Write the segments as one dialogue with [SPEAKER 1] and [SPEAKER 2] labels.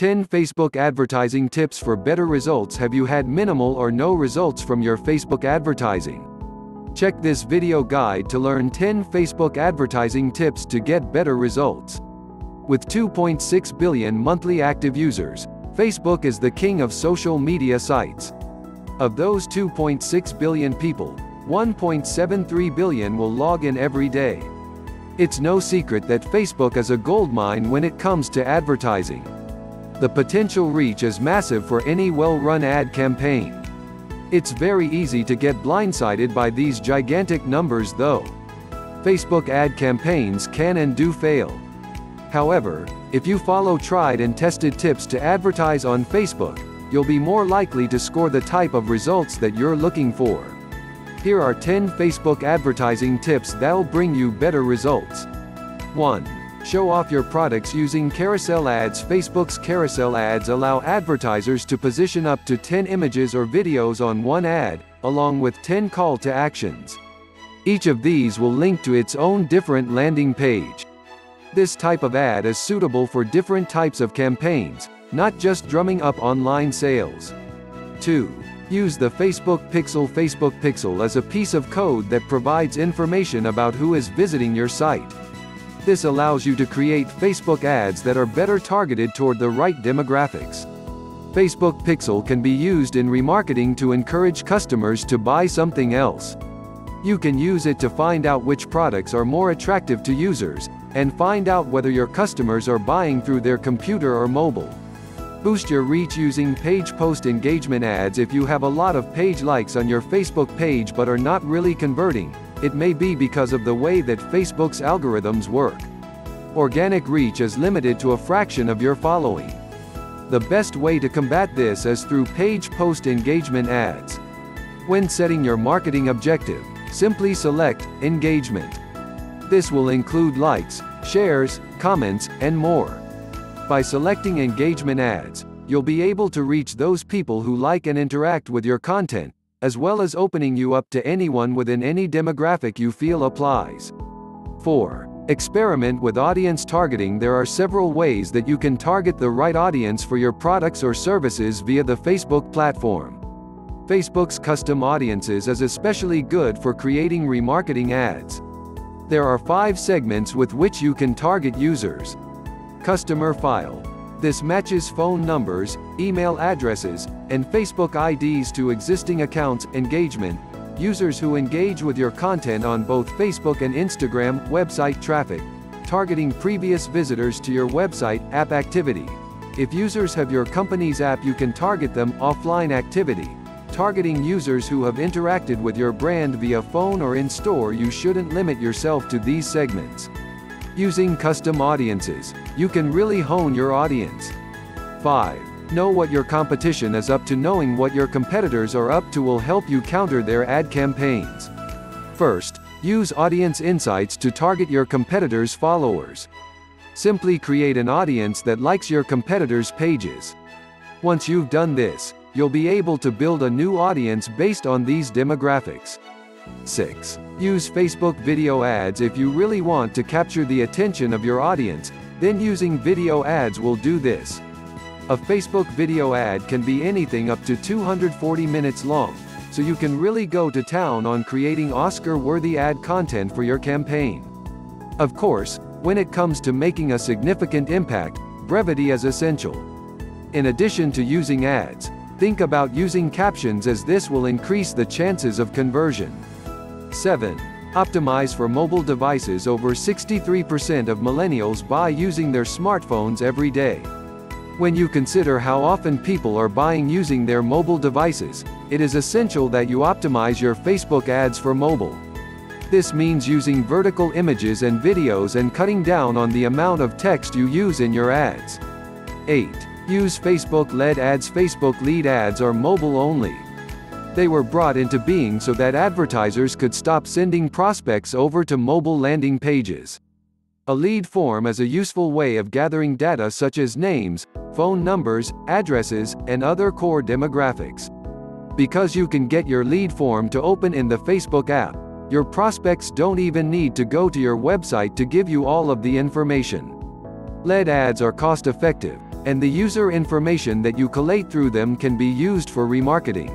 [SPEAKER 1] 10 Facebook advertising tips for better results. Have you had minimal or no results from your Facebook advertising? Check this video guide to learn 10 Facebook advertising tips to get better results. With 2.6 billion monthly active users, Facebook is the king of social media sites. Of those 2.6 billion people, 1.73 billion will log in every day. It's no secret that Facebook is a goldmine when it comes to advertising. The potential reach is massive for any well-run ad campaign. It's very easy to get blindsided by these gigantic numbers though. Facebook ad campaigns can and do fail. However, if you follow tried and tested tips to advertise on Facebook, you'll be more likely to score the type of results that you're looking for. Here are 10 Facebook advertising tips that'll bring you better results. 1. Show off your products using carousel ads. Facebook's carousel ads allow advertisers to position up to 10 images or videos on one ad, along with 10 call to actions. Each of these will link to its own different landing page. This type of ad is suitable for different types of campaigns, not just drumming up online sales. 2. Use the Facebook Pixel. Facebook Pixel is a piece of code that provides information about who is visiting your site. This allows you to create Facebook ads that are better targeted toward the right demographics. Facebook Pixel can be used in remarketing to encourage customers to buy something else. You can use it to find out which products are more attractive to users, and find out whether your customers are buying through their computer or mobile. Boost your reach using page post engagement ads. If you have a lot of page likes on your Facebook page but are not really converting, it may be because of the way that Facebook's algorithms work. Organic reach is limited to a fraction of your following. The best way to combat this is through page post engagement ads. When setting your marketing objective, simply select engagement. This will include likes, shares, comments, and more. By selecting engagement ads, you'll be able to reach those people who like and interact with your content, as well as opening you up to anyone within any demographic you feel applies. 4. Experiment with audience targeting. There are several ways that you can target the right audience for your products or services via the Facebook platform. Facebook's custom audiences is especially good for creating remarketing ads. There are 5 segments with which you can target users. Customer file. This matches phone numbers, email addresses, and Facebook IDs to existing accounts. Engagement. Users who engage with your content on both Facebook and Instagram. Website traffic. Targeting previous visitors to your website. App activity. If users have your company's app, you can target them. Offline activity. Targeting users who have interacted with your brand via phone or in-store. You shouldn't limit yourself to these segments. Using custom audiences, you can really hone your audience. 5. Know what your competition is up to. Knowing what your competitors are up to will help you counter their ad campaigns. First, use audience insights to target your competitors' followers. Simply create an audience that likes your competitors' pages. Once you've done this, you'll be able to build a new audience based on these demographics. 6. Use Facebook video ads. If you really want to capture the attention of your audience, then using video ads will do this. A Facebook video ad can be anything up to 240 minutes long, so you can really go to town on creating Oscar-worthy ad content for your campaign. Of course, when it comes to making a significant impact, brevity is essential. In addition to using ads, think about using captions, as this will increase the chances of conversion. 7. Optimize for mobile devices. Over 63% of millennials buy using their smartphones every day. When you consider how often people are buying using their mobile devices, it is essential that you optimize your Facebook ads for mobile. This means using vertical images and videos and cutting down on the amount of text you use in your ads. 8. Use Facebook lead ads. Facebook lead ads are mobile only. They were brought into being so that advertisers could stop sending prospects over to mobile landing pages. A lead form is a useful way of gathering data such as names, phone numbers, addresses, and other core demographics. Because you can get your lead form to open in the Facebook app, your prospects don't even need to go to your website to give you all of the information. Lead ads are cost-effective, and the user information that you collate through them can be used for remarketing.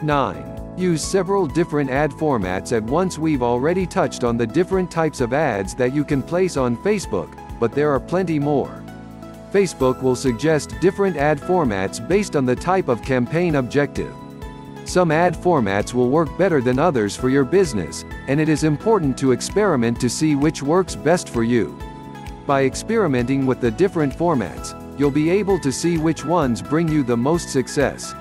[SPEAKER 1] 9. Use several different ad formats at once. We've already touched on the different types of ads that you can place on Facebook, but there are plenty more. Facebook will suggest different ad formats based on the type of campaign objective. Some ad formats will work better than others for your business, and it is important to experiment to see which works best for you. By experimenting with the different formats, you'll be able to see which ones bring you the most success.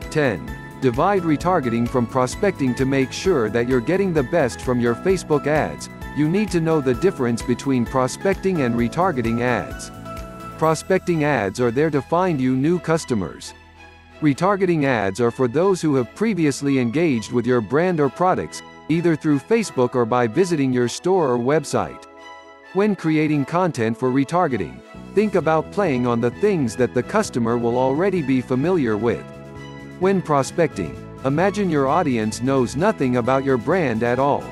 [SPEAKER 1] 10. Divide retargeting from prospecting. To make sure that you're getting the best from your Facebook ads, you need to know the difference between prospecting and retargeting ads. Prospecting ads are there to find you new customers. Retargeting ads are for those who have previously engaged with your brand or products, either through Facebook or by visiting your store or website. When creating content for retargeting, think about playing on the things that the customer will already be familiar with. When prospecting, imagine your audience knows nothing about your brand at all.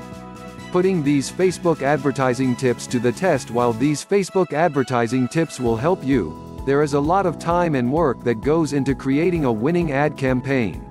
[SPEAKER 1] Putting these Facebook advertising tips to the test. While these Facebook advertising tips will help you, there is a lot of time and work that goes into creating a winning ad campaign.